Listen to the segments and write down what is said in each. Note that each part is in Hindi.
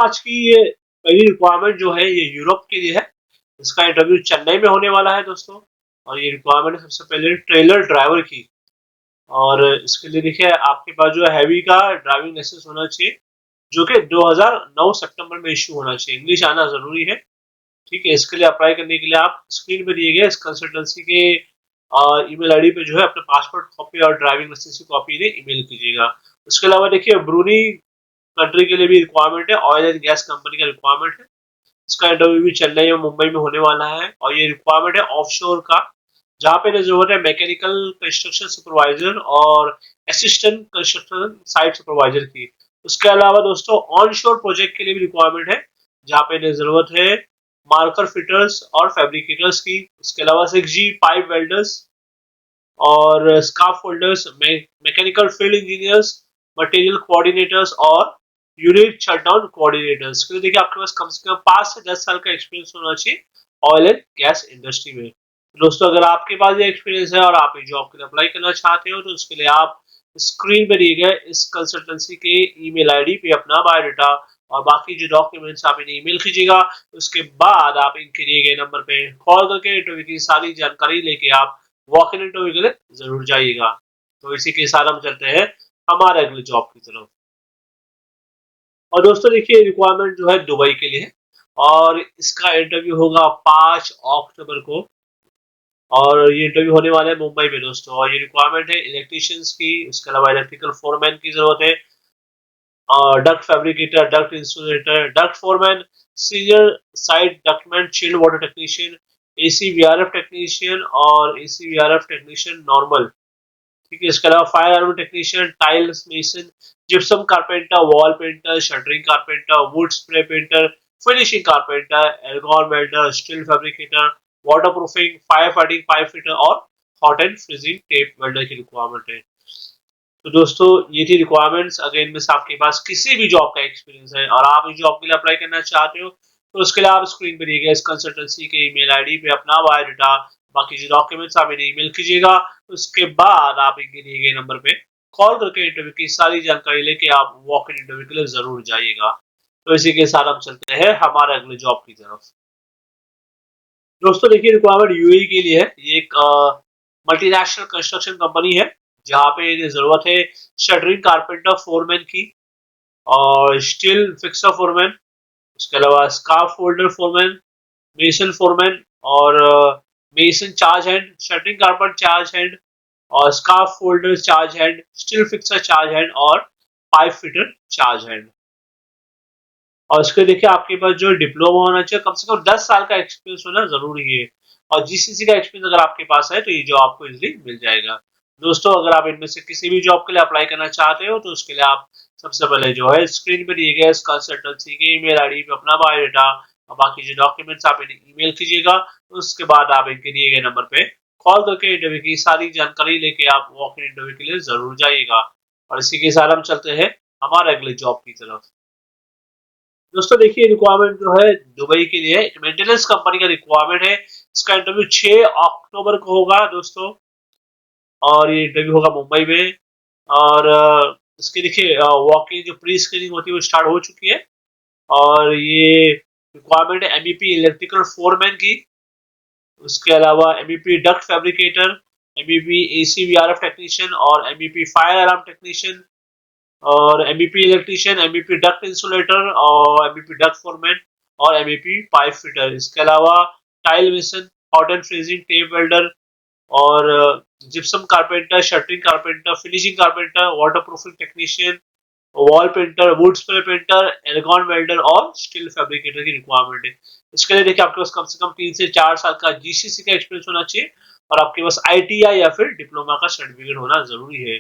आज की ये पहली रिक्वायरमेंट जो है ये यूरोप के लिए है। इसका इंटरव्यू चेन्नई में होने वाला है दोस्तों। और ये रिक्वायरमेंट है सबसे पहले ट्रेलर ड्राइवर की। और इसके लिए देखिए आपके पास जो है हैवी का ड्राइविंग लाइसेंस होना चाहिए, जो कि 2009 सितंबर में इशू होना चाहिए। इंग्लिश आना जरूरी है। ठीक है, इसके लिए अप्लाई करने के लिए आप स्क्रीन पे दिए गए इस कंसल्टेंसी के ईमेल आईडी पे जो है अपने पासपोर्ट कॉपी और ड्राइविंग लाइसेंस की कॉपी ने ईमेल कीजिएगा। उसके अलावा देखिए ब्रूनी कंट्री के लिए भी रिक्वायरमेंट है, ऑयल एंड गैस कंपनी का रिक्वायरमेंट है। इसका इंटरव्यू भी चेन्नई और मुंबई में होने वाला है। और ये रिक्वायरमेंट है ऑफशोर का, जहाँ पे जरूरत है मैकेनिकल कंस्ट्रक्शन सुपरवाइजर और असिस्टेंट कंस्ट्रक्शन साइट सुपरवाइजर की। उसके अलावा दोस्तों ऑन शोर प्रोजेक्ट के लिए भी रिक्वायरमेंट है, जहाँ पे जरूरत है मार्कर फिटर्स और फैब्रिकेटर्स की। उसके अलावा 6G पाइप वेल्डर्स और scarf holders, mechanical field engineers, material coordinators और यूनिट शटडाउन कोऑर्डिनेटर्स के लिए देखिए आपके पास कम से कम 5 से 10 साल का एक्सपीरियंस होना चाहिए ऑयल एंड गैस इंडस्ट्री में। दोस्तों अगर आपके पास ये एक्सपीरियंस है और आप इस जॉब के लिए अप्लाई करना चाहते हो तो उसके लिए आप स्क्रीन पर दिए गए इस कंसल्टेंसी के ईमेल आईडी पे अपना बायोडाटा और बाकी जो डॉक्यूमेंट्स आप इन्हें ईमेल कीजिएगा। उसके बाद आप इनके दिए गए नंबर पे कॉल करके इंटरव्यू की सारी जानकारी लेके आप वॉक इन इंटरव्यू के लिए जरूर जाइएगा। तो इसी के साथ हम चलते हैं हमारे अगले जॉब की तरफ। और दोस्तों देखिए रिक्वायरमेंट जो है दुबई के लिए है और इसका इंटरव्यू होगा 5 अक्टूबर को। और ये इंटरव्यू होने वाला है मुंबई में दोस्तों। और ये रिक्वायरमेंट है इलेक्ट्रिशियंस की, उसके अलावा इलेक्ट्रिकल फोरमैन की जरूरत है, duct fabricator, duct insulator, duct foreman, senior site ductman, chilled water technician, ACVRF technician और ACVRF टेक्नीशियन नॉर्मल। ठीक है, इसके अलावा fire arm technician, tiles mason, gypsum carpenter, wall painter, shuttering carpenter, wood spray painter, finishing carpenter, argon welder, steel fabricator, water proofing, fire fighting pipe fitter और hot and freezing tape welder की रिक्वायरमेंट है। तो दोस्तों ये थी रिक्वायरमेंट्स। अगर इनमें से आपके पास किसी भी जॉब का एक्सपीरियंस है और आप इस जॉब के लिए अप्लाई करना चाहते हो तो उसके लिए आप स्क्रीन पर दिए गए इस कंसल्टेंसी के ईमेल आईडी पे अपना बायोडाटा बाकी जो डॉक्यूमेंट्स आप इन्हें ईमेल कीजिएगा। उसके बाद आप इनके दिए गए नंबर पे कॉल करके इंटरव्यू की सारी जानकारी लेके आप वॉक इन इंटरव्यू के लिए जरूर जाइएगा। तो इसी के साथ हम चलते हैं हमारे अगले जॉब की तरफ। दोस्तों देखिए रिक्वायरमेंट यूएई के लिए है। ये एक मल्टीनेशनल कंस्ट्रक्शन कंपनी है, जहाँ पे जरूरत है शटरिंग कारपेंटर फोरमैन की और स्टील फिक्सर फोरमैन, उसके अलावा scaffolder foreman, mason foreman और mason charge hand, shuttering carpenter charge hand और scaffolder charge hand, steel fixer charge hand और पाइप फिटर चार्ज हैंड। और इसके देखिए आपके पास जो डिप्लोमा होना चाहिए, कम से कम 10 साल का एक्सपीरियंस होना जरूरी है। और GCC का एक्सपीरियंस अगर आपके पास है तो ये जॉब आपको इजीली मिल जाएगा। दोस्तों अगर आप इनमें से किसी भी जॉब के लिए अप्लाई करना चाहते हो तो उसके लिए आप सबसे पहले जो है स्क्रीन पे दिए गए कंसल्टेंसी के ईमेल आईडी पे अपना बायोडाटा और बाकी जो डॉक्यूमेंट्स आप इन्हें ईमेल कीजिएगा। उसके बाद आप इनके दिए गए नंबर पे कॉल करके इंटरव्यू की सारी जानकारी लेके आप वॉक इन इंटरव्यू के लिए जरूर जाइएगा। और इसी के साथ हम चलते हैं हमारे अगले जॉब की तरफ। दोस्तों देखिए रिक्वायरमेंट जो है दुबई के लिए एक मेंटेनेंस कंपनी का रिक्वायरमेंट है। इसका इंटरव्यू 6 अक्टूबर को होगा दोस्तों। और ये इंटरव्यू होगा मुंबई में। और इसके देखिए वॉक इन जो प्री स्क्रीनिंग होती है वो स्टार्ट हो चुकी है। और ये रिक्वायरमेंट है MEP इलेक्ट्रिकल फोरमैन की, उसके अलावा MEP duct fabricator, MEP ACVRF technician और MEP फायर अलार्म टेक्नीशियन और MEP electrician, MEP duct insulator और MEP डक्ट फोरमैन और MEP पाइप फिटर। इसके अलावा tile mason, hot and freezing tape welder और gypsum carpenter, shuttering carpenter, finishing carpenter, water proofing technician, wall painter, wood spray painter, argon welder और स्टील फैब्रिकेटर की रिक्वायरमेंट है। इसके लिए देखिए आपके पास कम से कम 3 से 4 साल का GCC का एक्सपीरियंस होना चाहिए और आपके पास ITI या फिर डिप्लोमा का सर्टिफिकेट होना जरूरी है।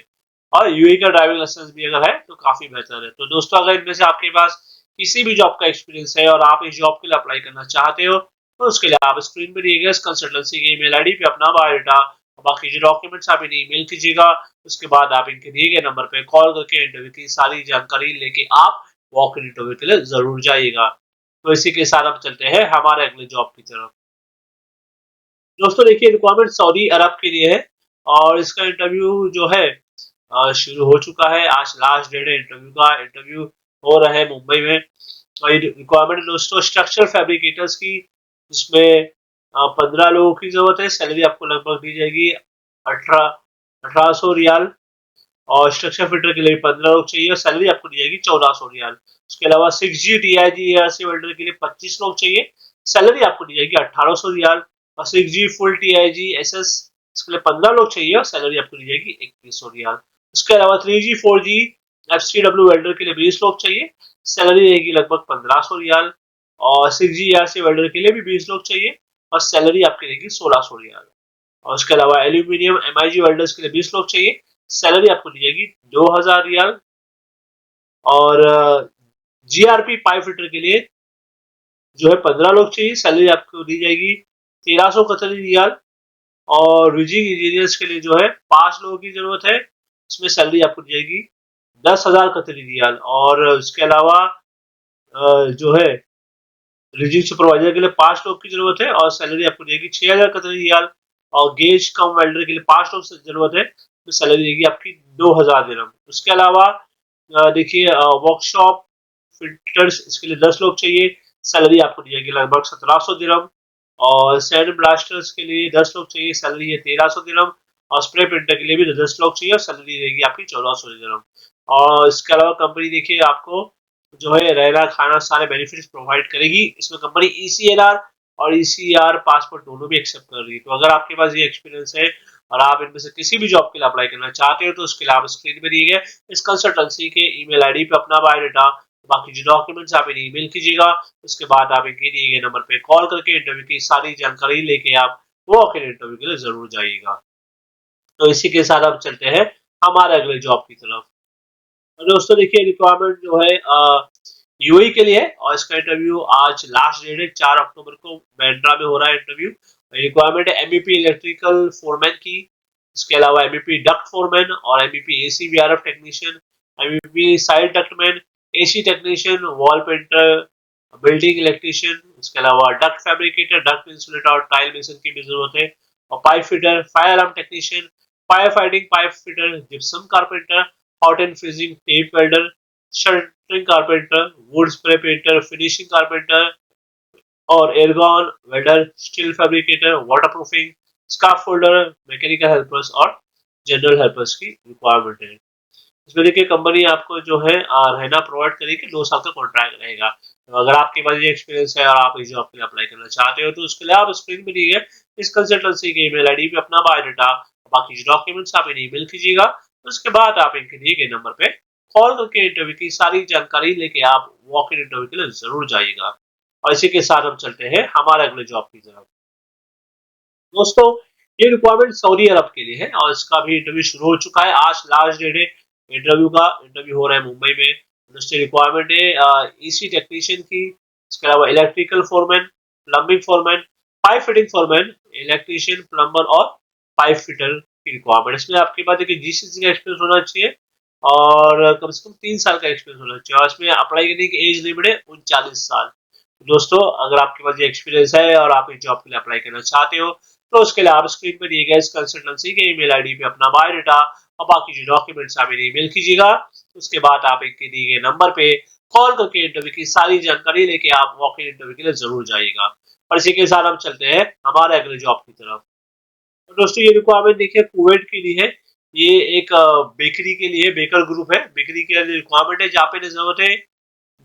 और यूए का ड्राइविंग लाइसेंस भी अगर है तो काफी बेहतर है। तो दोस्तों अगर इनमें से आपके पास किसी भी जॉब का एक्सपीरियंस है और आप इस जॉब के लिए अप्लाई करना चाहते हो तो उसके लिए आप स्क्रीन पर दिए गए कंसल्टेंसी के ईमेल आईडी पे अपना बायोडाटा और बाकी जो डॉक्यूमेंट्स आप इन्हें ईमेल कीजिएगा। उसके बाद आप इनके दिए गए नंबर पे कॉल करके इंटरव्यू की सारी जानकारी लेके आप वॉक इन इंटरव्यू के लिए जरूर जाइएगा। तो इसी के साथ हम चलते हैं हमारे अगले जॉब की तरफ। दोस्तों देखिए रिक्वायरमेंट सऊदी अरब के लिए है और इसका इंटरव्यू जो है शुरू हो चुका है। आज लास्ट डेट है इंटरव्यू का। इंटरव्यू हो रहा है मुंबई में। और ये रिक्वायरमेंट दोस्तों स्ट्रक्चरल फैब्रिकेटर्स की, जिसमें 15 लोगों की जरूरत है। सैलरी आपको लगभग दी जाएगी 1800 रियाल। और स्ट्रक्चर फिटर के लिए 15 लोग चाहिए और सैलरी आपको दी जाएगी 1400 रियाल। उसके अलावा 6G TIG ARC वेल्डर के लिए 25 लोग चाहिए, सैलरी आपको दी जाएगी 1800 रियाल। और 6G फुल TIG SS इसके लिए 15 लोग चाहिए और सैलरी आपको दी जाएगी 2100 रियाल। उसके अलावा 3G 4G FCW वेल्डर के लिए 20 लोग चाहिए, सैलरी रहेगी लगभग 1500 रियाल। और 6G ARC वेल्डर के लिए भी 20 लोग चाहिए और सैलरी आपकी रहेगी 1600 रियाल। और उसके अलावा एल्यूमिनियम MIG वेल्डर्स के लिए 20 लोग चाहिए, सैलरी आपको दी जाएगी 2000 रियाल। और GRP पाइप फिटर के लिए जो है 15 लोग चाहिए, सैलरी आपको दी जाएगी 1300 कतरी रियाल। और रिजिंग इंजीनियर्स के लिए जो है 5 लोगों की जरूरत है, इसमें सैलरी आपको दी जाएगी 10,000 कतरी रियाल। और उसके अलावा जो है रिजिंग सुपरवाइजर के लिए 5 लोग की जरूरत है और सैलरी आपको दी जाएगी 6000 कतरी रियाल। और गेज कम वेल्डर के लिए 5 लोग की जरूरत है, तो सैलरी देगी आपकी 2000 दिरहम। उसके अलावा देखिए वर्कशॉप फिल्टर्स इसके लिए 10 लोग चाहिए, सैलरी आपको दी जाएगी लगभग 1700 दिरहम। और सैंड ब्लास्टर्स के लिए 10 लोग चाहिए, सैलरी है 1300 दिरहम। और स्प्रे प्रिंटर के लिए भी 10 लोग चाहिए और सैलरी रहेगी आपकी 1400 दिरहम। और इसके अलावा कंपनी देखिए आपको जो है रहना खाना सारे बेनिफिट्स प्रोवाइड करेगी। इसमें कंपनी ECNR और ECR पासपोर्ट दोनों भी एक्सेप्ट कर रही है। तो अगर आपके पास ये एक्सपीरियंस है और आप इनमें से किसी भी जॉब के लिए अप्लाई करना चाहते हो तो उसके लिए आप स्क्रीन में दिए गए इस कंसल्टेंसी के ईमेल आईडी पे अपना बायोडाटा बाकी जो डॉक्यूमेंट्स आप इन्हें ईमेल कीजिएगा। उसके बाद आप इनके दिए गए नंबर पे कॉल करके इंटरव्यू की सारी जानकारी लेके आप वॉक इन इंटरव्यू के लिए जरूर जाइएगा। तो इसी के साथ हम चलते हैं हमारे अगले जॉब की तरफ। तो दोस्तों देखिए रिक्वायरमेंट जो है यूएई के लिए है और इसका इंटरव्यू आज लास्ट डेट है 4 अक्टूबर को बैंड्रा में हो रहा है इंटरव्यू। रिक्वायरमेंट है MEP इलेक्ट्रिकल फोरमैन की, इसके अलावा MEP डक्ट फोरमैन और MEP AC VRF technician, MEP side ductman, AC technician, wall painter, building electrician, इसके अलावा डक्ट फैब्रिकेटर, डक्ट इंसुलेटर और टाइल मेसन की भी जरूरत है। और pipe fitter, fire alarm technician, fire fighting pipe fitter, gypsum carpenter, hot and freezing tape welder, shuttering carpenter, wood spray painter, finishing carpenter और एर्गॉन welder, steel fabricator, waterproofing, scarf folder, mechanical helpers और जनरल हेल्पर्स की रिक्वायरमेंट है। इसमें देखिए कंपनी आपको जो है रहना प्रोवाइड करेगी, 2 साल का कॉन्ट्रैक्ट रहेगा। तो अगर आपके पास ये एक्सपीरियंस है और आप इस जॉब के लिए अप्लाई करना चाहते हो तो उसके लिए आप स्क्रीन पे दिए गए इस कंसल्टेंसी के ईमेल आईडी पे अपना बायोडाटा बाकी जो डॉक्यूमेंट्स आप इन्हें ईमेल कीजिएगा। उसके बाद आप इनके दिए गए नंबर पे कॉल करके इंटरव्यू की सारी जानकारी लेके आप वॉक इन इंटरव्यू के लिए जरूर जाइएगा। और इसी के साथ हम चलते हैं हमारे अगले जॉब की तरफ। दोस्तों ये रिक्वायरमेंट सऊदी अरब के लिए है और इसका भी इंटरव्यू शुरू हो चुका है। आज लास्ट डेट है इंटरव्यू का। इंटरव्यू हो रहा है मुंबई में। दूसरी रिक्वायरमेंट है EC टेक्नीशियन की, इसके अलावा electrical foreman, plumbing foreman, pipe fitting foreman, electrician, plumber और पाइप फिटर की रिक्वायरमेंट। इसमें आपके पास देखिए GCC का एक्सपीरियंस होना चाहिए और कम से कम 3 साल का एक्सपीरियंस होना चाहिए। और इसमें अप्लाई करने की एज लिमिट है 39 साल। दोस्तों अगर आपके पास ये एक्सपीरियंस है और आप इस जॉब के लिए अप्लाई करना चाहते हो तो उसके लिए आप स्क्रीन पर दिए गए इस कंसल्टेंसी के ईमेल आईडी पे अपना बायोडाटा और बाकी जो डॉक्यूमेंट्स आप इन्हें ईमेल कीजिएगा। उसके बाद आप इनके दिए गए नंबर पे कॉल करके इंटरव्यू की सारी जानकारी लेके आप वॉक इन इंटरव्यू के लिए जरूर जाइएगा। और इसी के साथ हम चलते हैं हमारे अगले जॉब की तरफ। तो दोस्तों ये रिक्वायरमेंट देखिए कुवैत के लिए है। ये एक बेकरी के लिए बेकर ग्रुप है। बेकरी के लिए रिक्वायरमेंट है जहाँ पे जरूरत है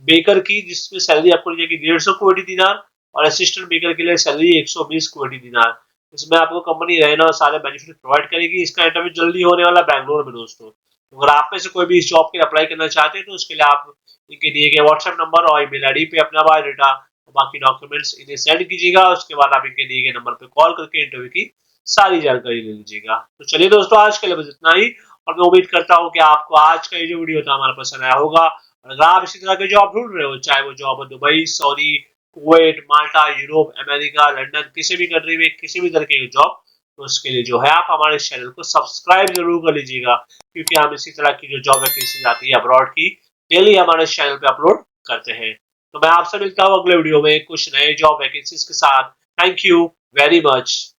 बेकर की, जिसमें सैलरी आपको मिल जाएगी 150 कुवैती दिनार और असिस्टेंट बेकर के लिए सैलरी 120 कुवैती दिनार। इसमें आपको कंपनी रहना और सारे बेनिफिट प्रोवाइड करेगी। इसका इंटरव्यू जल्दी होने वाला बैंगलोर में दोस्तों। तो अगर आप में से कोई भी इस जॉब के लिए अप्लाई करना चाहते हैं तो उसके लिए आप इनके दिए गए व्हाट्सएप नंबर और ईमेल आईडी पे अपना बायोडाटा और बाकी डॉक्यूमेंट्स इन्हें सेंड कीजिएगा। उसके बाद आप इनके दिए गए नंबर पे कॉल करके इंटरव्यू की सारी जानकारी ले लीजिएगा। तो चलिए दोस्तों आज के लिए बस इतना ही और मैं उम्मीद करता हूँ कि आपको आज का ये जो वीडियो था हमारा पसंद आया होगा। और अगर आप इसी तरह के जॉब ढूंढ रहे हो, चाहे वो जॉब हो दुबई, सऊदी, कुवैत, माल्टा, यूरोप, अमेरिका, लंदन, किसी भी कंट्री में किसी भी तरह की जॉब, तो उसके लिए जो है आप हमारे चैनल को सब्सक्राइब जरूर कर लीजिएगा क्योंकि हम इसी तरह की जो जॉब वैकेंसी आती है अब्रॉड की डेली हमारे चैनल पे अपलोड करते हैं। तो मैं आपसे मिलता हूँ अगले वीडियो में कुछ नए जॉब वैकेंसीज के साथ। Thank you very much.